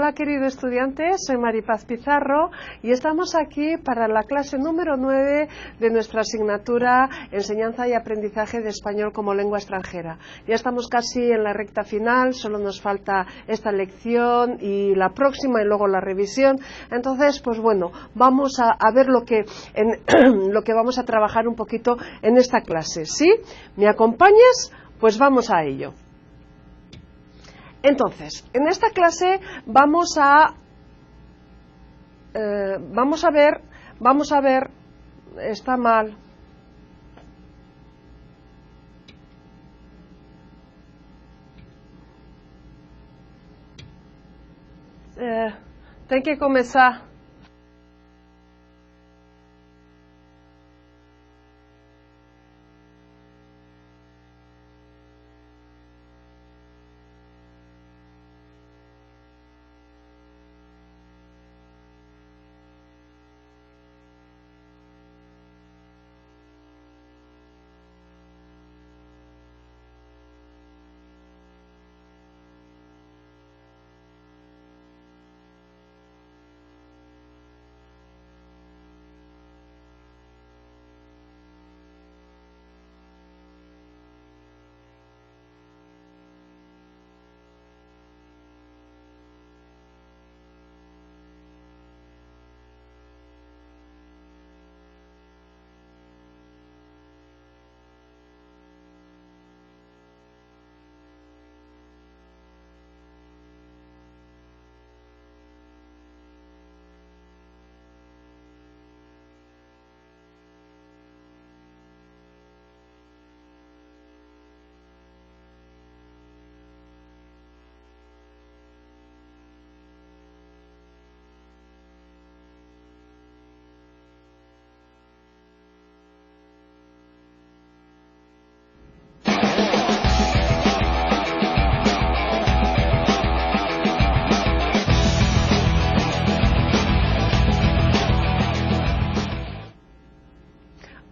Hola querido estudiante, soy Maripaz Pizarro y estamos aquí para la clase número 9 de nuestra asignatura Enseñanza y Aprendizaje de Español como Lengua Extranjera. Ya estamos casi en la recta final, solo nos falta esta lección y la próxima y luego la revisión. Entonces, pues bueno, vamos a ver lo que vamos a trabajar un poquito en esta clase, ¿sí? ¿Me acompañas? Pues vamos a ello. Entonces, en esta clase vamos a ver, está mal. Tem que começar.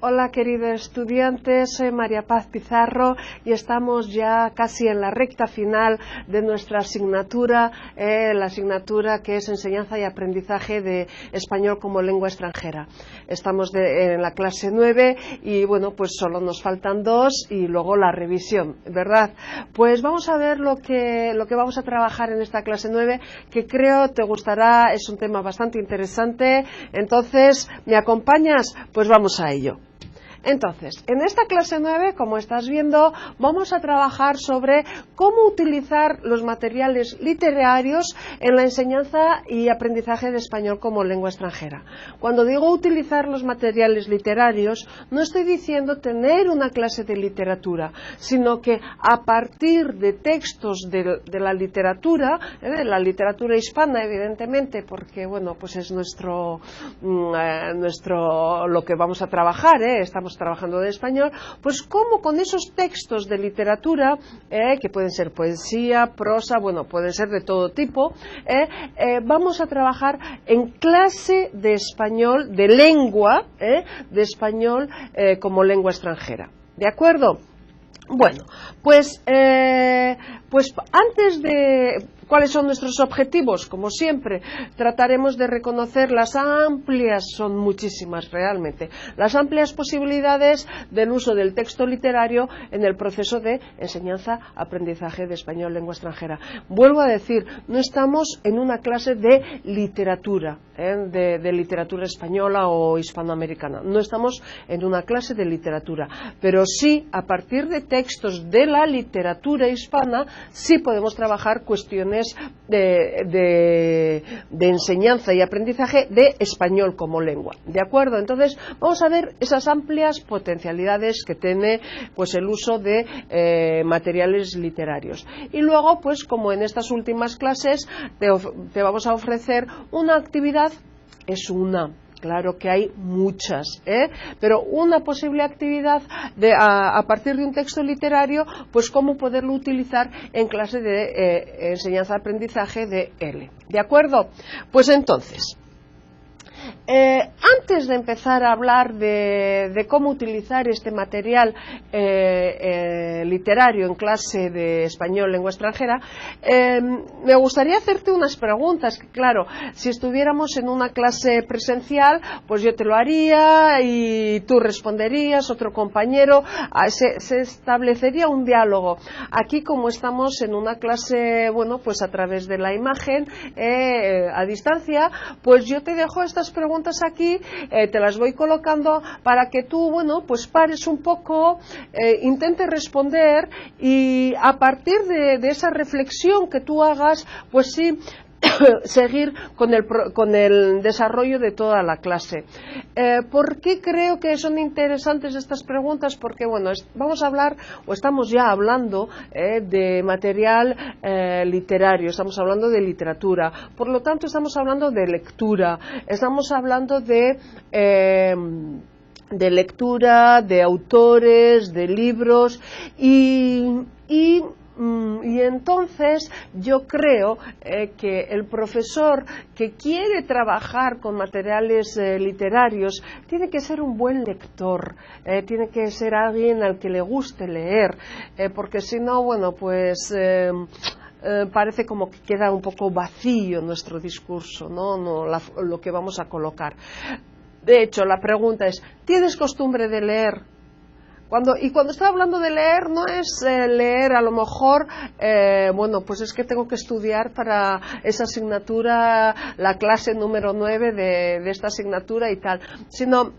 Hola queridos estudiantes, soy María Paz Pizarro y estamos ya casi en la recta final de nuestra asignatura, la asignatura que es Enseñanza y Aprendizaje de Español como Lengua Extranjera. Estamos en la clase 9 y bueno, pues solo nos faltan 2 y luego la revisión, ¿verdad? Pues vamos a ver lo que vamos a trabajar en esta clase 9, que creo te gustará, es un tema bastante interesante. Entonces, ¿me acompañas? Pues vamos a ello. Entonces, en esta clase 9, como estás viendo, vamos a trabajar sobre cómo utilizar los materiales literarios en la enseñanza y aprendizaje de español como lengua extranjera. Cuando digo utilizar los materiales literarios, no estoy diciendo tener una clase de literatura, sino que a partir de textos de la literatura hispana, evidentemente, porque bueno, pues es nuestro lo que vamos a trabajar, estamos trabajando de español, pues como con esos textos de literatura, que pueden ser poesía, prosa, bueno, pueden ser de todo tipo, vamos a trabajar en clase de español, de lengua, de español como lengua extranjera. ¿De acuerdo? Bueno, pues antes de... ¿Cuáles son nuestros objetivos? Como siempre, trataremos de reconocer las amplias, son muchísimas realmente, las amplias posibilidades del uso del texto literario en el proceso de enseñanza-aprendizaje de español lengua extranjera. Vuelvo a decir, no estamos en una clase de literatura, de literatura española o hispanoamericana. No estamos en una clase de literatura, pero sí, a partir de textos de la literatura hispana, sí podemos trabajar cuestiones de enseñanza y aprendizaje de español como lengua. ¿De acuerdo? Entonces, vamos a ver esas amplias potencialidades que tiene pues el uso de materiales literarios. Y luego, pues como en estas últimas clases, te vamos a ofrecer una actividad, claro que hay muchas, pero una posible actividad a partir de un texto literario, pues cómo poderlo utilizar en clase de enseñanza-aprendizaje de L. ¿De acuerdo? Pues entonces, antes de empezar a hablar de cómo utilizar este material literario en clase de español lengua extranjera, me gustaría hacerte unas preguntas, que claro, si estuviéramos en una clase presencial, pues yo te lo haría y tú responderías, otro compañero, se establecería un diálogo. Aquí, como estamos en una clase, bueno, pues a través de la imagen, a distancia, pues yo te dejo estas preguntas aquí, te las voy colocando para que tú, bueno, pues pares un poco, intentes responder y a partir de esa reflexión que tú hagas, pues sí, seguir con el desarrollo de toda la clase. ¿Por qué creo que son interesantes estas preguntas? Porque, bueno, vamos a hablar, o estamos ya hablando de material literario, estamos hablando de literatura, por lo tanto estamos hablando de lectura, estamos hablando de lectura, de autores, de libros y entonces yo creo que el profesor que quiere trabajar con materiales literarios tiene que ser un buen lector, tiene que ser alguien al que le guste leer, porque si no, bueno, pues parece como que queda un poco vacío nuestro discurso, ¿no? Lo que vamos a colocar. De hecho, la pregunta es, ¿tienes costumbre de leer? Cuando estoy hablando de leer, no es leer a lo mejor, bueno, pues es que tengo que estudiar para esa asignatura, la clase número 9 de esta asignatura y tal, sino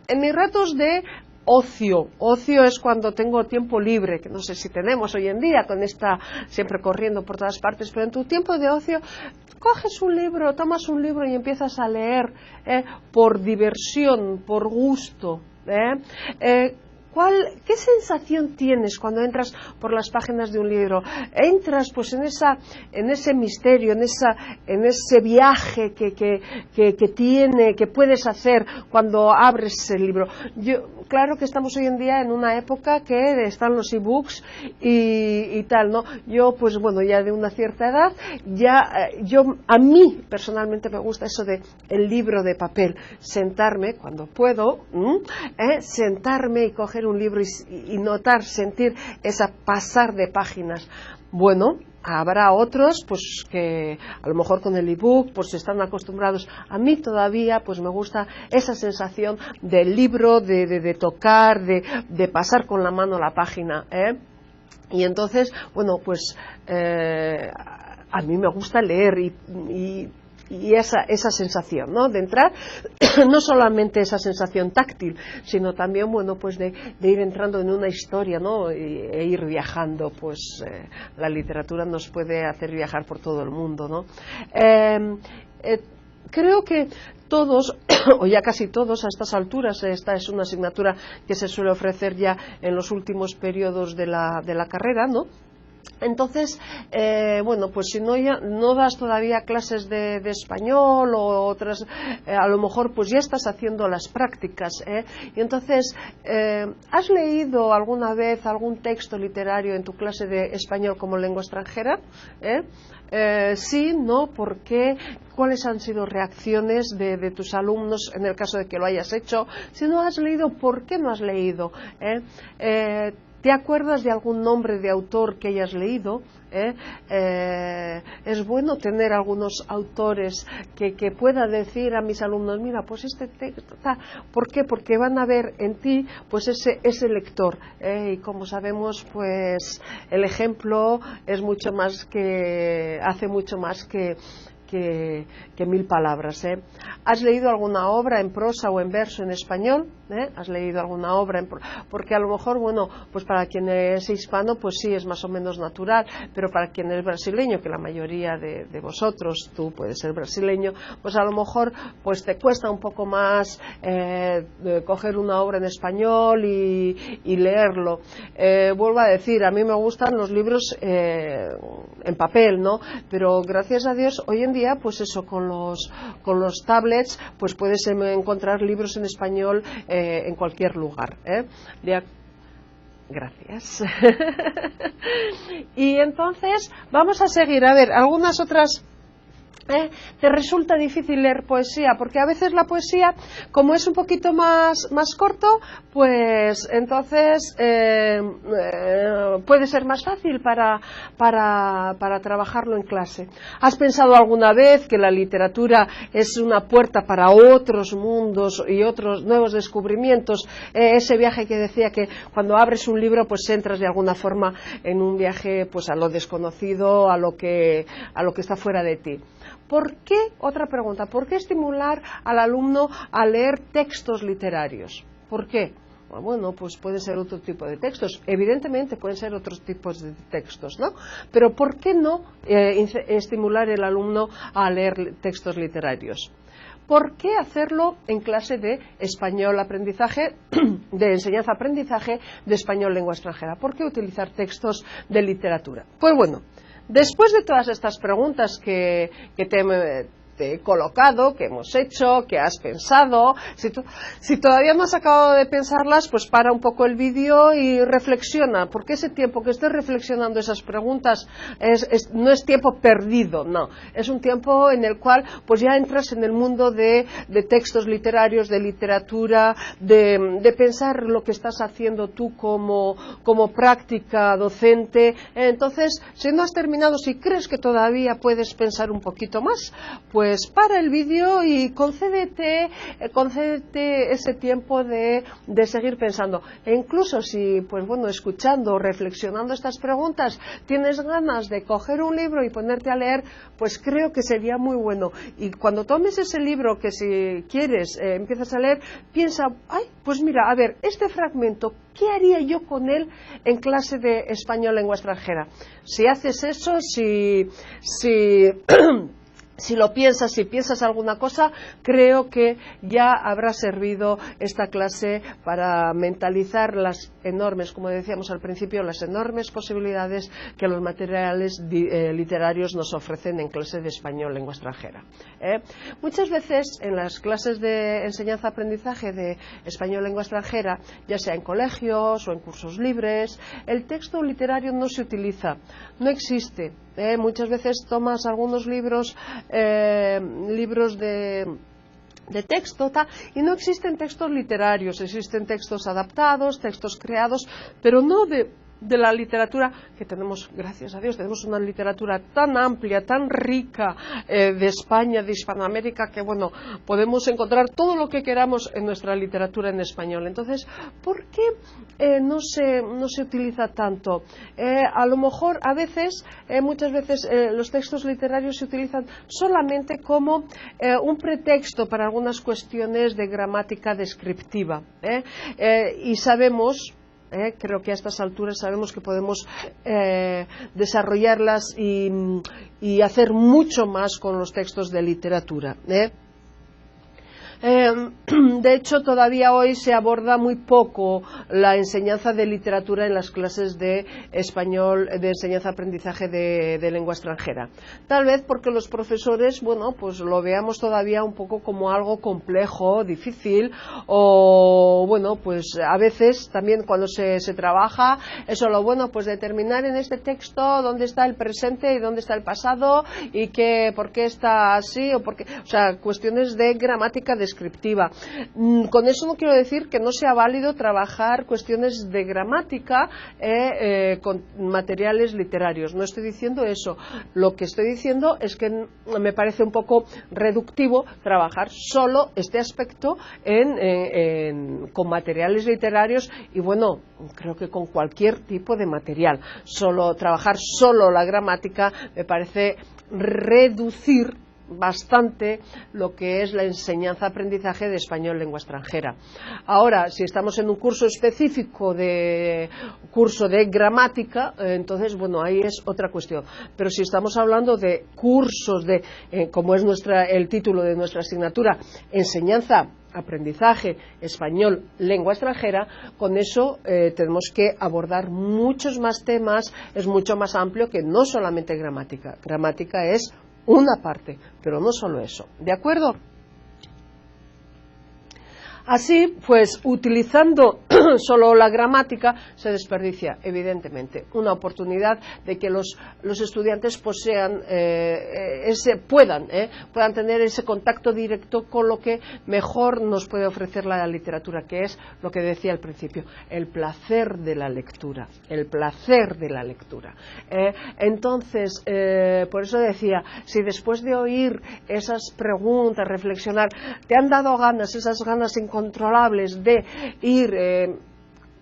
en mis ratos de ocio. Ocio es cuando tengo tiempo libre, que no sé si tenemos hoy en día, con esta siempre corriendo por todas partes, pero en tu tiempo de ocio coges un libro, tomas un libro y empiezas a leer por diversión, por gusto. ¿Qué sensación tienes cuando entras por las páginas de un libro? Entras pues en ese misterio, en ese viaje que puedes hacer cuando abres el libro. Claro que estamos hoy en día en una época que están los ebooks y tal, ¿no? Yo, pues bueno, ya de una cierta edad, a mí personalmente me gusta eso de el libro de papel, sentarme cuando puedo, sentarme y coger un libro y notar, sentir esa pasar de páginas. Bueno, habrá otros pues que a lo mejor con el ebook pues están acostumbrados. A mí todavía pues me gusta esa sensación del libro, de tocar, de pasar con la mano la página, y entonces, bueno, pues a mí me gusta leer y esa sensación, ¿no? De entrar, no solamente esa sensación táctil, sino también, bueno, pues de ir entrando en una historia, ¿no? E ir viajando, pues la literatura nos puede hacer viajar por todo el mundo, ¿no? Creo que todos, o ya casi todos a estas alturas, esta es una asignatura que se suele ofrecer ya en los últimos periodos de la carrera, ¿no? Entonces, bueno, pues si no das todavía clases de español o otras, a lo mejor pues ya estás haciendo las prácticas, y entonces, ¿has leído alguna vez algún texto literario en tu clase de español como lengua extranjera? Sí, no, ¿por qué? ¿Cuáles han sido reacciones de tus alumnos en el caso de que lo hayas hecho? Si no has leído, ¿por qué no has leído? ¿Te acuerdas de algún nombre de autor que hayas leído? Es bueno tener algunos autores que pueda decir a mis alumnos, mira, pues este texto, ¿por qué? Porque van a ver en ti pues ese lector, y como sabemos, pues el ejemplo es mucho más hace mucho más que 1000 palabras. ¿Has leído alguna obra en prosa o en verso en español? ¿Has leído alguna obra? Porque a lo mejor, bueno, pues para quien es hispano, pues sí, es más o menos natural, pero para quien es brasileño, que la mayoría de vosotros, tú puedes ser brasileño, pues a lo mejor pues te cuesta un poco más coger una obra en español y leerlo. Vuelvo a decir, a mí me gustan los libros en papel, ¿no? Pero gracias a Dios, hoy en día, pues eso, con los tablets, pues puedes encontrar libros en español en cualquier lugar. Gracias. Y entonces vamos a seguir. A ver, algunas otras te resulta difícil leer poesía, porque a veces la poesía, como es un poquito más corto, pues entonces puede ser más fácil para trabajarlo en clase. ¿Has pensado alguna vez que la literatura es una puerta para otros mundos y otros nuevos descubrimientos? Ese viaje que decía que cuando abres un libro pues entras de alguna forma en un viaje pues a lo desconocido, a lo que está fuera de ti. ¿Por qué? Otra pregunta. ¿Por qué estimular al alumno a leer textos literarios? ¿Por qué? Bueno, pues puede ser otro tipo de textos. Evidentemente pueden ser otros tipos de textos, ¿no? Pero ¿por qué no estimular al alumno a leer textos literarios? ¿Por qué hacerlo en clase de español aprendizaje, de enseñanza-aprendizaje de español lengua extranjera? ¿Por qué utilizar textos de literatura? Pues bueno, después de todas estas preguntas que te he colocado, que hemos hecho, que has pensado, si todavía no has acabado de pensarlas, pues para un poco el vídeo y reflexiona, porque ese tiempo que estés reflexionando esas preguntas no es tiempo perdido, no, es un tiempo en el cual pues ya entras en el mundo de textos literarios, de literatura, de pensar lo que estás haciendo tú como práctica docente. Entonces, si no has terminado, si crees que todavía puedes pensar un poquito más, pues para el vídeo y concédete ese tiempo de seguir pensando. E incluso si, pues bueno, escuchando, reflexionando estas preguntas, tienes ganas de coger un libro y ponerte a leer, pues creo que sería muy bueno. Y cuando tomes ese libro, que si quieres empiezas a leer, piensa, ay, pues mira, a ver, este fragmento, ¿qué haría yo con él en clase de español lengua extranjera? Si haces eso, si lo piensas, si piensas alguna cosa, creo que ya habrá servido esta clase para mentalizar las enormes, como decíamos al principio, las enormes posibilidades que los materiales literarios nos ofrecen en clase de español lengua extranjera. Muchas veces en las clases de enseñanza-aprendizaje de español lengua extranjera, ya sea en colegios o en cursos libres, el texto literario no se utiliza, no existe. Muchas veces tomas algunos libros de texto y no existen textos literarios, existen textos adaptados, textos creados, pero no de la literatura que tenemos, gracias a Dios, tenemos una literatura tan amplia, tan rica de España, de Hispanoamérica, que bueno, podemos encontrar todo lo que queramos en nuestra literatura en español. Entonces, ¿por qué no se utiliza tanto? A lo mejor, muchas veces los textos literarios se utilizan solamente como un pretexto para algunas cuestiones de gramática descriptiva. Y sabemos, creo que a estas alturas sabemos que podemos desarrollarlas y hacer mucho más con los textos de literatura. De hecho, todavía hoy se aborda muy poco la enseñanza de literatura en las clases de español, de enseñanza-aprendizaje de lengua extranjera. Tal vez porque los profesores, bueno, pues lo veamos todavía un poco como algo complejo, difícil, o bueno, pues a veces también cuando se trabaja, eso lo bueno, pues determinar en este texto dónde está el presente y dónde está el pasado y por qué está así, o sea, cuestiones de gramática descriptiva. Con eso no quiero decir que no sea válido trabajar cuestiones de gramática con materiales literarios. No estoy diciendo eso. Lo que estoy diciendo es que me parece un poco reductivo trabajar solo este aspecto con materiales literarios y bueno, creo que con cualquier tipo de material. Trabajar solo la gramática me parece reducir bastante lo que es la enseñanza-aprendizaje de español lengua extranjera. Ahora, si estamos en un curso específico curso de gramática, entonces, bueno, ahí es otra cuestión. Pero si estamos hablando de cursos como es el título de nuestra asignatura, enseñanza-aprendizaje español lengua extranjera, con eso tenemos que abordar muchos más temas, es mucho más amplio que no solamente gramática. Gramática es una parte, pero no solo eso. ¿De acuerdo? Así, pues, utilizando solo la gramática, se desperdicia, evidentemente, una oportunidad de que los estudiantes puedan tener ese contacto directo con lo que mejor nos puede ofrecer la literatura, que es lo que decía al principio, el placer de la lectura, el placer de la lectura. Entonces, por eso decía, si después de oír esas preguntas, reflexionar, te han dado ganas, esas ganas incontrolables de ir,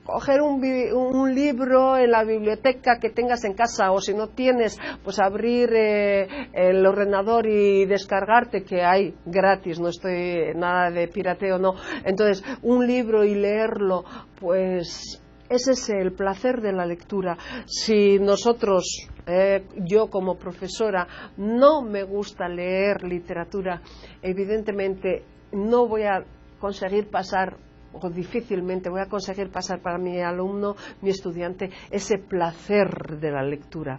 coger un libro en la biblioteca que tengas en casa, o si no tienes, pues abrir el ordenador y descargarte, que hay gratis, no estoy nada de pirateo, no. Entonces, un libro y leerlo, pues ese es el placer de la lectura. Si nosotros, yo como profesora, no me gusta leer literatura, evidentemente no voy a conseguir pasar, o difícilmente voy a conseguir pasar para mi alumno, mi estudiante, ese placer de la lectura.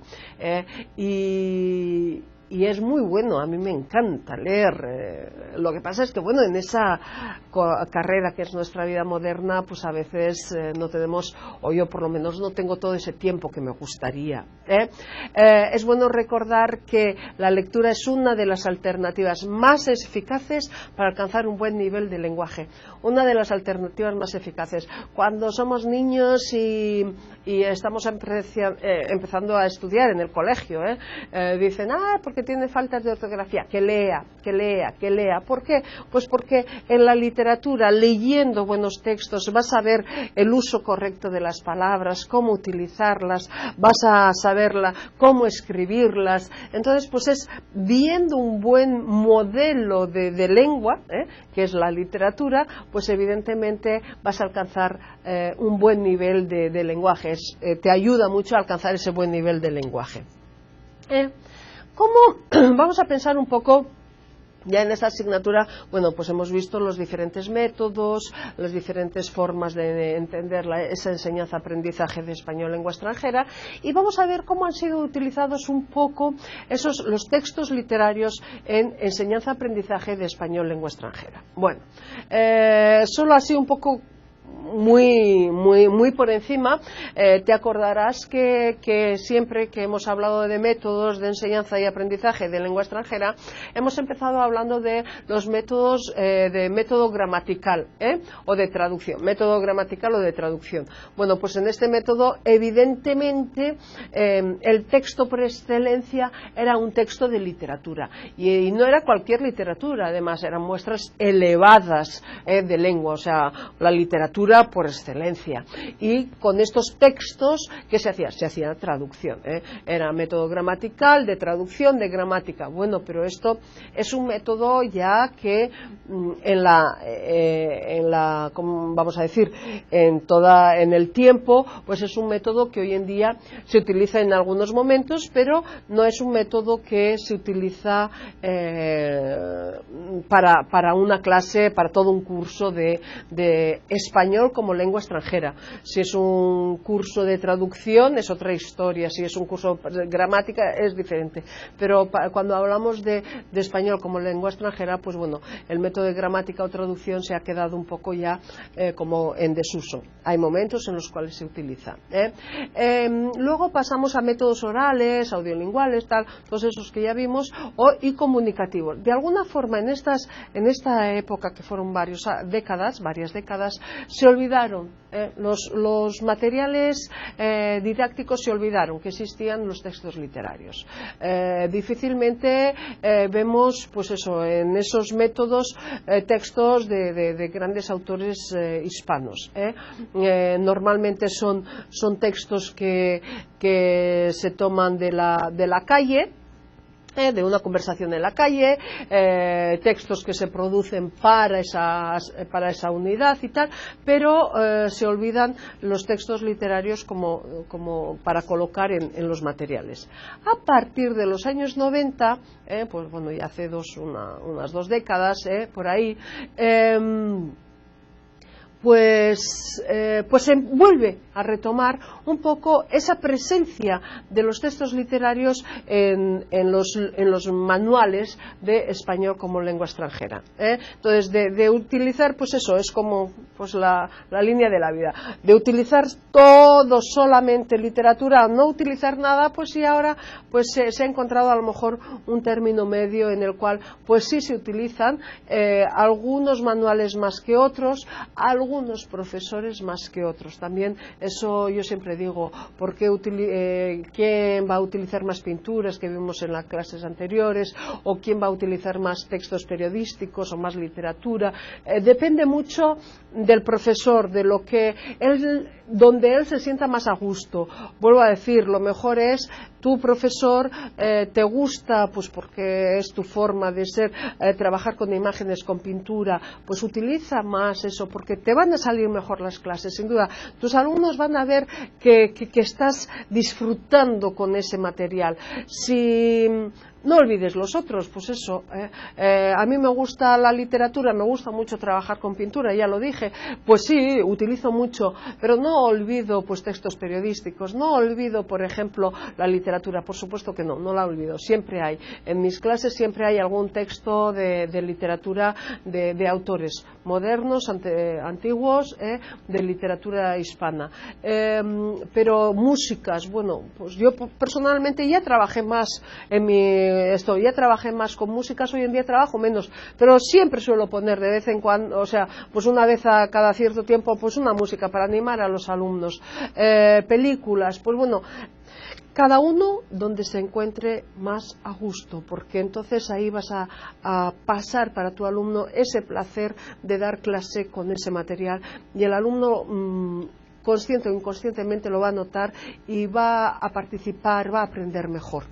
Y es muy bueno, a mí me encanta leer. Lo que pasa es que, bueno, en esa carrera que es nuestra vida moderna, pues a veces no tenemos, o yo por lo menos no tengo todo ese tiempo que me gustaría. Es bueno recordar que la lectura es una de las alternativas más eficaces para alcanzar un buen nivel de lenguaje. Una de las alternativas más eficaces. Cuando somos niños y estamos empezando a estudiar en el colegio, dicen, porque tiene faltas de ortografía, que lea. ¿Por qué? Pues porque en la literatura, leyendo buenos textos, vas a ver el uso correcto de las palabras, cómo utilizarlas, vas a saber cómo escribirlas. Entonces, pues es viendo un buen modelo de lengua, que es la literatura, pues evidentemente vas a alcanzar un buen nivel de lenguaje. Te ayuda mucho a alcanzar ese buen nivel de lenguaje. Vamos a pensar un poco. Ya en esta asignatura, bueno, pues hemos visto los diferentes métodos, las diferentes formas de entender esa enseñanza-aprendizaje de español lengua extranjera, y vamos a ver cómo han sido utilizados un poco los textos literarios en enseñanza-aprendizaje de español lengua extranjera. Bueno, solo así un poco muy por encima. Te acordarás que siempre que hemos hablado de métodos de enseñanza y aprendizaje de lengua extranjera, hemos empezado hablando de los métodos de método gramatical o de traducción, método gramatical o de traducción. Bueno, pues en este método evidentemente el texto por excelencia era un texto de literatura, y no era cualquier literatura, además eran muestras elevadas de lengua, o sea, la literatura por excelencia. Y con estos textos, ¿qué se hacía? Se hacía traducción. Era método gramatical, de traducción, de gramática. Bueno, pero esto es un método ya que vamos a decir, en el tiempo, pues es un método que hoy en día se utiliza en algunos momentos, pero no es un método que se utiliza para una clase, para todo un curso de español como lengua extranjera. Si es un curso de traducción es otra historia, si es un curso de gramática es diferente, pero cuando hablamos de español como lengua extranjera, pues bueno, el método de gramática o traducción se ha quedado un poco ya como en desuso. Hay momentos en los cuales se utiliza. Luego pasamos a métodos orales, audiolinguales, todos esos que ya vimos, y comunicativos. De alguna forma en esta época, que fueron varias décadas, se olvidaron, los materiales didácticos se olvidaron que existían los textos literarios. Difícilmente vemos, pues eso, en esos métodos textos de grandes autores hispanos. Normalmente son textos que se toman de la calle, de una conversación en la calle, textos que se producen para esa unidad y tal, pero se olvidan los textos literarios como para colocar en los materiales. A partir de los años 90, pues bueno, ya hace unas 2 décadas, por ahí, pues se vuelve a retomar un poco esa presencia de los textos literarios en los manuales de español como lengua extranjera. Entonces, de utilizar, pues eso, es como pues la línea de la vida, de utilizar todo solamente literatura, no utilizar nada, pues y ahora pues se ha encontrado a lo mejor un término medio en el cual pues sí se utilizan algunos manuales más que otros, algunos profesores más que otros. También eso yo siempre digo, ¿por qué quién va a utilizar más pinturas que vimos en las clases anteriores? ¿O quién va a utilizar más textos periodísticos o más literatura? Depende mucho del profesor, de lo que donde él se sienta más a gusto. Vuelvo a decir, lo mejor es tu profesor, te gusta, pues porque es tu forma de ser, trabajar con imágenes, con pintura, pues utiliza más eso, porque te van a salir mejor las clases, sin duda. Tus alumnos van a ver que estás disfrutando con ese material. Si no olvides los otros, pues eso. A mí me gusta la literatura, me gusta mucho trabajar con pintura, ya lo dije, pues sí, utilizo mucho, pero no olvido pues textos periodísticos, no olvido, por ejemplo, la literatura, por supuesto que no la olvido, siempre hay, en mis clases siempre hay algún texto de literatura de autores modernos, antiguos, de literatura hispana. Pero músicas, bueno, pues yo personalmente ya trabajé más ya trabajé más con músicas, hoy en día trabajo menos, pero siempre suelo poner de vez en cuando, o sea, pues una vez a cada cierto tiempo, pues una música para animar a los alumnos. Películas, pues bueno, cada uno donde se encuentre más a gusto, porque entonces ahí vas a pasar para tu alumno ese placer de dar clase con ese material, y el alumno consciente o inconscientemente lo va a notar y va a participar, va a aprender mejor.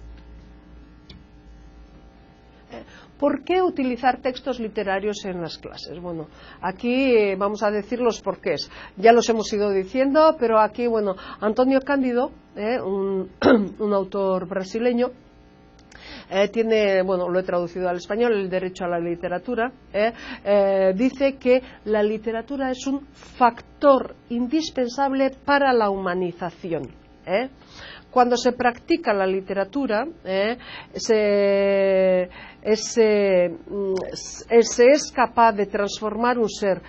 ¿Por qué utilizar textos literarios en las clases? Bueno, aquí vamos a decir los porqués. Ya los hemos ido diciendo, pero aquí, bueno, Antonio Cândido, un autor brasileño, tiene, bueno, lo he traducido al español, El derecho a la literatura, dice que la literatura es un factor indispensable para la humanización. Cuando se practica la literatura, se es capaz de transformar un ser,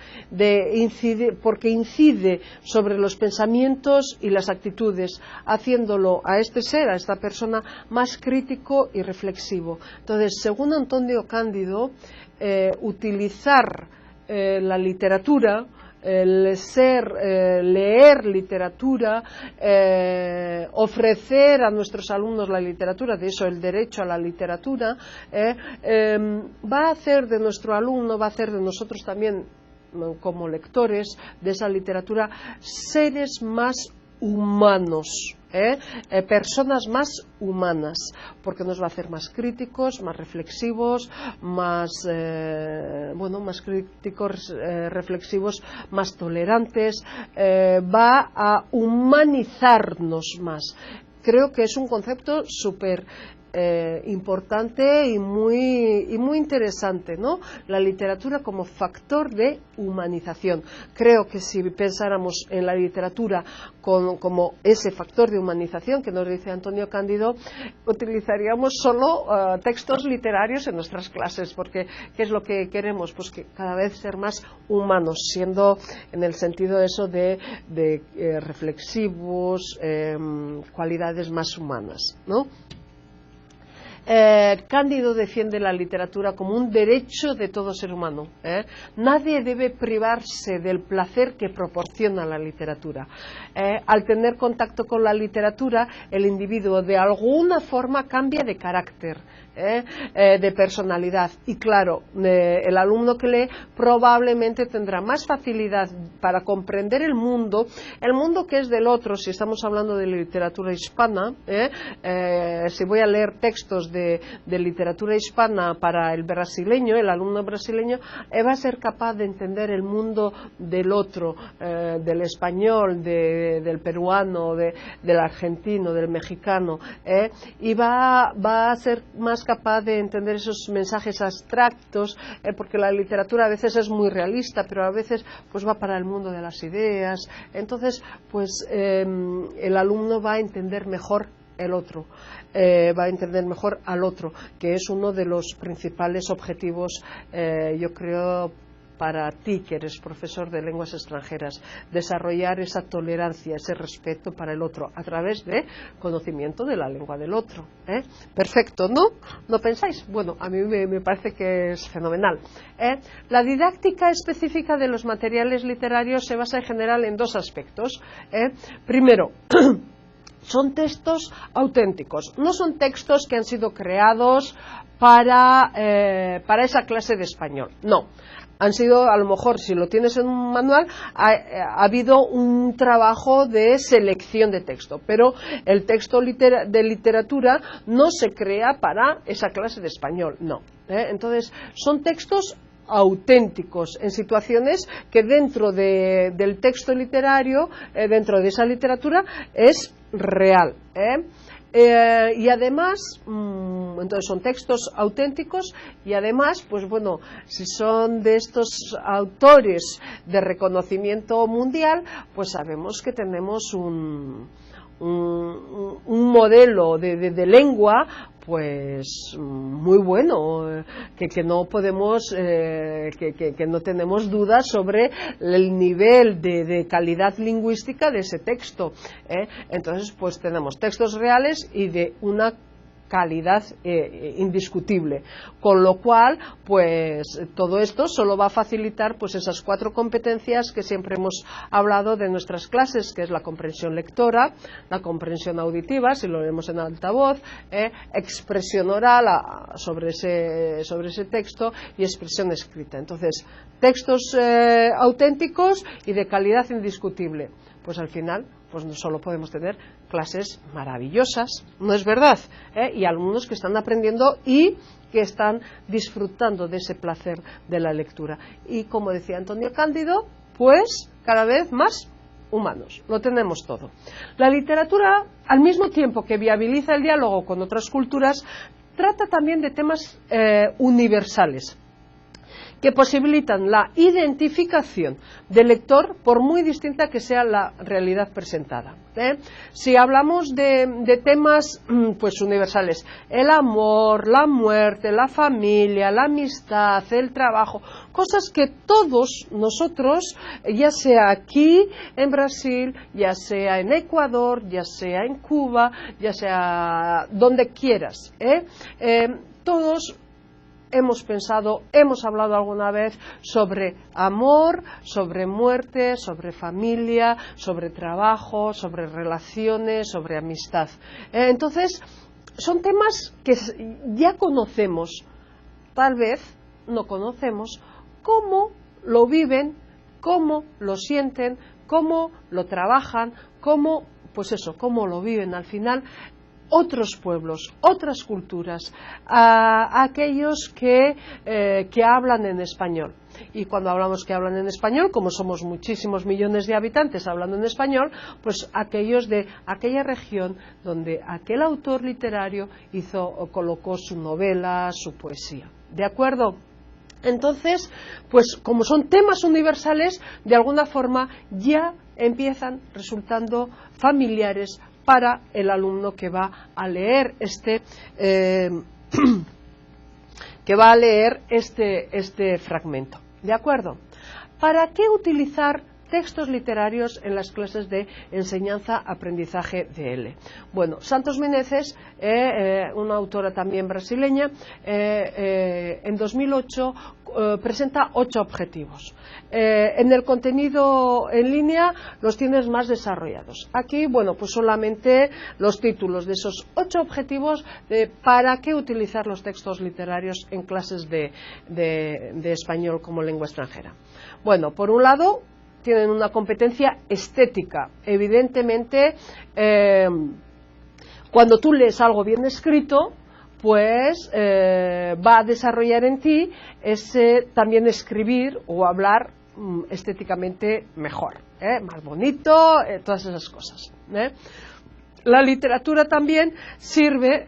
porque incide sobre los pensamientos y las actitudes, haciéndolo a este ser, a esta persona, más crítico y reflexivo. Entonces, según Antonio Cândido, utilizar la literatura, leer literatura, ofrecer a nuestros alumnos la literatura, de eso el derecho a la literatura, va a hacer de nuestro alumno, va a hacer de nosotros también, como lectores de esa literatura, seres más humanos, personas más humanas, porque nos va a hacer más críticos, más reflexivos, más críticos, reflexivos, más tolerantes, va a humanizarnos más. Creo que es un concepto súper importante y muy interesante, ¿no? La literatura como factor de humanización. Creo que si pensáramos en la literatura como ese factor de humanización que nos dice Antonio Cândido, utilizaríamos solo textos literarios en nuestras clases, porque ¿qué es lo que queremos? Pues que cada vez ser más humanos, siendo en el sentido eso de reflexivos, cualidades más humanas, ¿no? Cândido defiende la literatura como un derecho de todo ser humano. Nadie debe privarse del placer que proporciona la literatura. Al tener contacto con la literatura, el individuo de alguna forma cambia de carácter, de personalidad, y claro, el alumno que lee probablemente tendrá más facilidad para comprender el mundo que es del otro. Si estamos hablando de literatura hispana, si voy a leer textos de literatura hispana para el brasileño, el alumno brasileño, va a ser capaz de entender el mundo del otro, del español, del peruano, del argentino, del mexicano, y va a ser más capaz de entender esos mensajes abstractos, porque la literatura a veces es muy realista, pero a veces pues va para el mundo de las ideas. Entonces, pues el alumno va a entender mejor el otro, va a entender mejor al otro, que es uno de los principales objetivos, yo creo, para ti, que eres profesor de lenguas extranjeras, desarrollar esa tolerancia, ese respeto para el otro, a través de conocimiento de la lengua del otro. Perfecto, ¿no? ¿No pensáis? Bueno, a mí me parece que es fenomenal. La didáctica específica de los materiales literarios se basa en general en dos aspectos. Primero, son textos auténticos, no son textos que han sido creados para esa clase de español, no. Han sido, a lo mejor, si lo tienes en un manual, ha habido un trabajo de selección de texto, pero el texto de literatura no se crea para esa clase de español, no. Entonces, son textos auténticos, en situaciones que dentro del texto literario, dentro de esa literatura, es real. Y además, entonces son textos auténticos, y además, pues bueno, si son de estos autores de reconocimiento mundial, pues sabemos que tenemos un modelo de lengua pues muy bueno, que no podemos, que no tenemos dudas sobre el nivel de calidad lingüística de ese texto. Entonces, pues tenemos textos reales y de una calidad indiscutible, con lo cual pues todo esto solo va a facilitar pues esas 4 competencias que siempre hemos hablado de nuestras clases, que es la comprensión lectora, la comprensión auditiva, si lo leemos en altavoz, expresión oral sobre ese texto, y expresión escrita. Entonces, textos auténticos y de calidad indiscutible. Pues al final, pues no solo podemos tener clases maravillosas, ¿no es verdad? Y alumnos que están aprendiendo y que están disfrutando de ese placer de la lectura. Y como decía Antonio Cándido, pues cada vez más humanos, lo tenemos todo. La literatura, al mismo tiempo que viabiliza el diálogo con otras culturas, trata también de temas universales, que posibilitan la identificación del lector por muy distinta que sea la realidad presentada. Si hablamos de temas pues universales, el amor, la muerte, la familia, la amistad, el trabajo, cosas que todos nosotros, ya sea aquí en Brasil, ya sea en Ecuador, ya sea en Cuba, ya sea donde quieras, todos hemos pensado, hemos hablado alguna vez sobre amor, sobre muerte, sobre familia, sobre trabajo, sobre relaciones, sobre amistad. Entonces, son temas que ya conocemos, tal vez no conocemos cómo lo viven, cómo lo sienten, cómo lo trabajan, cómo lo viven al final otros pueblos, otras culturas, aquellos que hablan en español. Y cuando hablamos que hablan en español, como somos muchísimos millones de habitantes hablando en español, pues aquellos de aquella región donde aquel autor literario colocó su novela, su poesía. ¿De acuerdo? Entonces, pues como son temas universales, de alguna forma ya empiezan resultando familiares para el alumno que va a leer este fragmento. ¿De acuerdo? ¿Para qué utilizar textos literarios en las clases de enseñanza-aprendizaje de L? Bueno, Santos Meneses, una autora también brasileña, en 2008 presenta 8 objetivos. En el contenido en línea los tienes más desarrollados. Aquí, bueno, pues solamente los títulos de esos 8 objetivos de para qué utilizar los textos literarios en clases de español como lengua extranjera. Bueno, por un lado, tienen una competencia estética. Evidentemente, cuando tú lees algo bien escrito, pues va a desarrollar en ti ese también escribir o hablar estéticamente mejor, más bonito, todas esas cosas. La literatura también sirve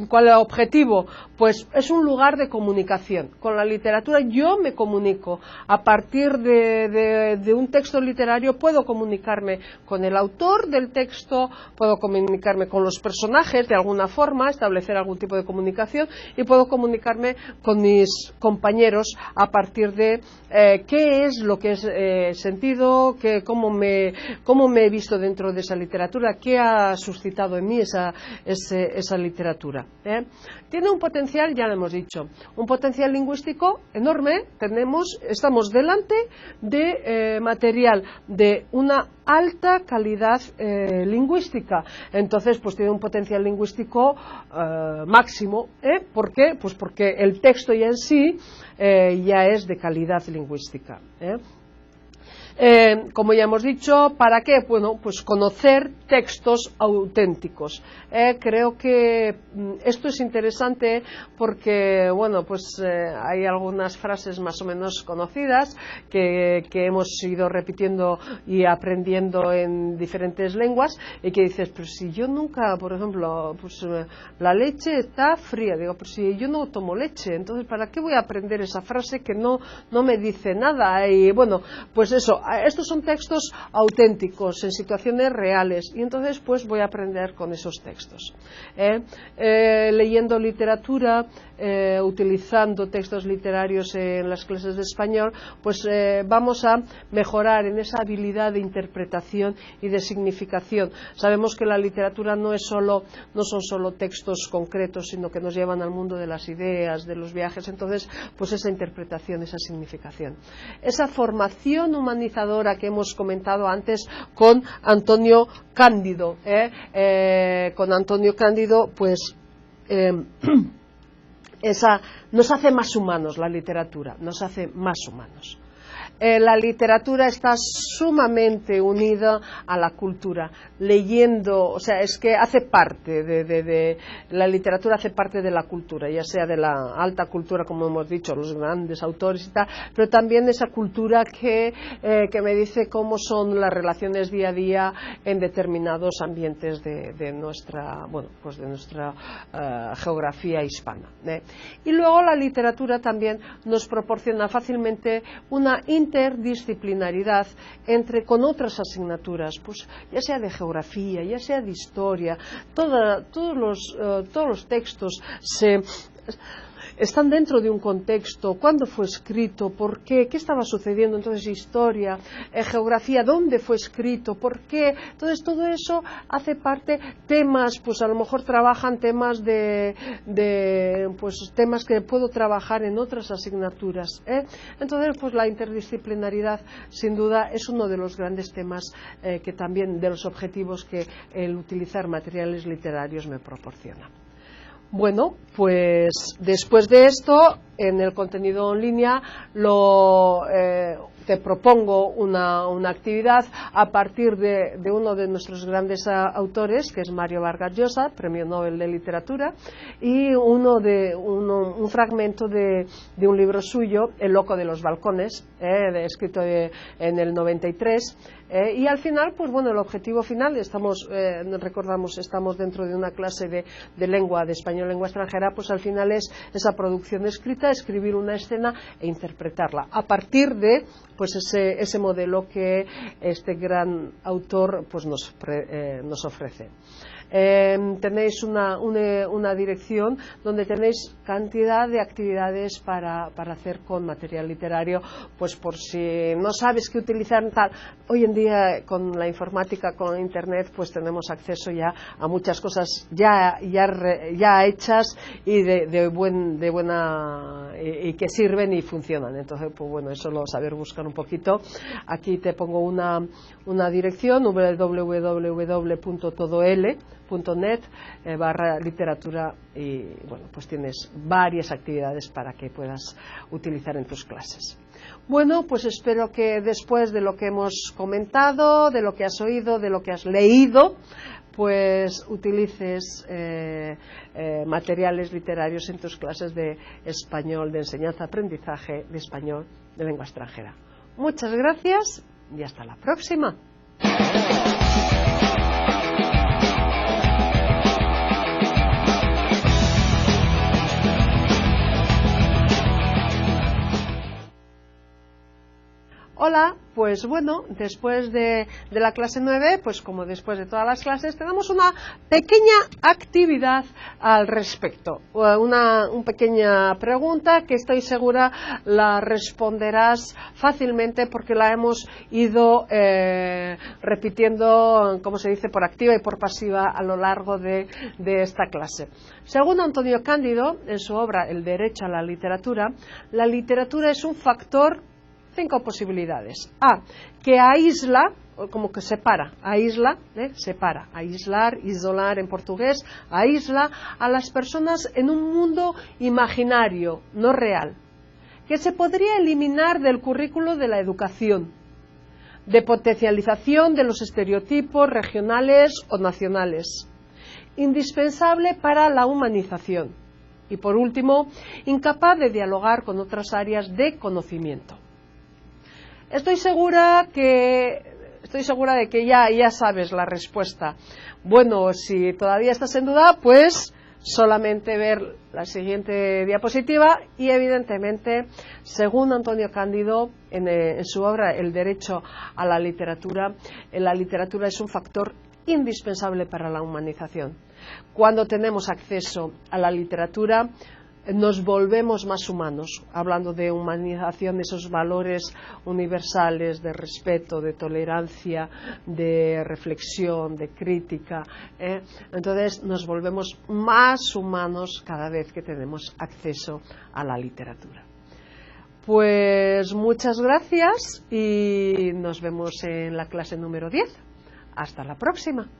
¿cuál es el objetivo? Pues es un lugar de comunicación. Con la literatura yo me comunico. A partir de un texto literario puedo comunicarme con el autor del texto, puedo comunicarme con los personajes de alguna forma, establecer algún tipo de comunicación, y puedo comunicarme con mis compañeros a partir de qué es lo que es sentido, cómo me he visto dentro de esa literatura, qué ha suscitado en mí esa literatura. Tiene un potencial, ya lo hemos dicho, un potencial lingüístico enorme. Estamos delante de material de una alta calidad lingüística. Entonces, pues tiene un potencial lingüístico máximo. ¿Por qué? Pues porque el texto ya en sí ya es de calidad lingüística. Como ya hemos dicho, ¿para qué? Bueno, pues conocer textos auténticos. Creo que esto es interesante porque, bueno, pues hay algunas frases más o menos conocidas que hemos ido repitiendo y aprendiendo en diferentes lenguas, y que dices, pero si yo nunca, por ejemplo, pues la leche está fría, digo, pero si yo no tomo leche, entonces ¿para qué voy a aprender esa frase que no me dice nada? Y bueno, pues eso, estos son textos auténticos, en situaciones reales, y entonces pues voy a aprender con esos textos. Leyendo literatura, utilizando textos literarios en las clases de español, pues vamos a mejorar en esa habilidad de interpretación y de significación. Sabemos que la literatura no son solo textos concretos, sino que nos llevan al mundo de las ideas, de los viajes. Entonces, pues esa interpretación, esa significación. Esa formación humanizadora que hemos comentado antes con Antonio Cándido. Con Antonio Cándido, pues nos hace más humanos la literatura, nos hace más humanos. La literatura está sumamente unida a la cultura, leyendo, o sea, es que hace parte la literatura hace parte de la cultura, ya sea de la alta cultura, como hemos dicho, los grandes autores y tal, pero también esa cultura que me dice cómo son las relaciones día a día en determinados ambientes de nuestra geografía hispana. Y luego la literatura también nos proporciona fácilmente una interdisciplinaridad con otras asignaturas, pues ya sea de geografía, ya sea de historia. Todos los textos están dentro de un contexto. ¿Cuándo fue escrito? ¿Por qué? ¿Qué estaba sucediendo? Entonces, historia, geografía, ¿dónde fue escrito? ¿Por qué? Entonces, todo eso hace parte. Temas, pues a lo mejor trabajan temas pues temas que puedo trabajar en otras asignaturas. Entonces, pues la interdisciplinaridad, sin duda, es uno de los grandes temas que también, de los objetivos que el utilizar materiales literarios me proporciona. Bueno, pues después de esto, en el contenido en línea, te propongo una actividad a partir de uno de nuestros grandes autores, que es Mario Vargas Llosa, Premio Nobel de Literatura, y un fragmento de un libro suyo, El loco de los balcones, escrito en el 93. Y al final, pues bueno, el objetivo final, estamos dentro de una clase de lengua, de español lengua extranjera, pues al final es esa producción escrita, escribir una escena e interpretarla a partir de pues ese modelo que este gran autor pues nos ofrece. Tenéis una dirección donde tenéis cantidad de actividades para hacer con material literario, pues por si no sabes qué utilizar tal. Hoy en día con la informática, con internet, pues tenemos acceso ya a muchas cosas ya hechas y de buena y que sirven y funcionan. Entonces, pues bueno, es solo saber buscar un poquito. Aquí te pongo una dirección, www.todol.net/literatura, y bueno, pues tienes varias actividades para que puedas utilizar en tus clases. Bueno, pues espero que después de lo que hemos comentado, de lo que has oído, de lo que has leído, pues utilices materiales literarios en tus clases de español, de enseñanza-aprendizaje de español de lengua extranjera. Muchas gracias y hasta la próxima. Hola, pues bueno, después de la clase 9, pues como después de todas las clases, tenemos una pequeña actividad al respecto. Una pequeña pregunta que estoy segura la responderás fácilmente porque la hemos ido repitiendo, como se dice, por activa y por pasiva a lo largo de esta clase. Según Antonio Cándido, en su obra El derecho a la literatura es un factor. 5 posibilidades. A, que aísla, como que separa, separa, aislar, isolar en portugués, aísla a las personas en un mundo imaginario, no real, que se podría eliminar del currículo de la educación, de potencialización de los estereotipos regionales o nacionales, indispensable para la humanización y, por último, incapaz de dialogar con otras áreas de conocimiento. Estoy segura de que ya sabes la respuesta. Bueno, si todavía estás en duda, pues solamente ver la siguiente diapositiva y, evidentemente, según Antonio Cándido, en su obra El derecho a la literatura es un factor indispensable para la humanización. Cuando tenemos acceso a la literatura, nos volvemos más humanos, hablando de humanización, de esos valores universales de respeto, de tolerancia, de reflexión, de crítica. Entonces nos volvemos más humanos cada vez que tenemos acceso a la literatura. Pues muchas gracias y nos vemos en la clase número 10. Hasta la próxima.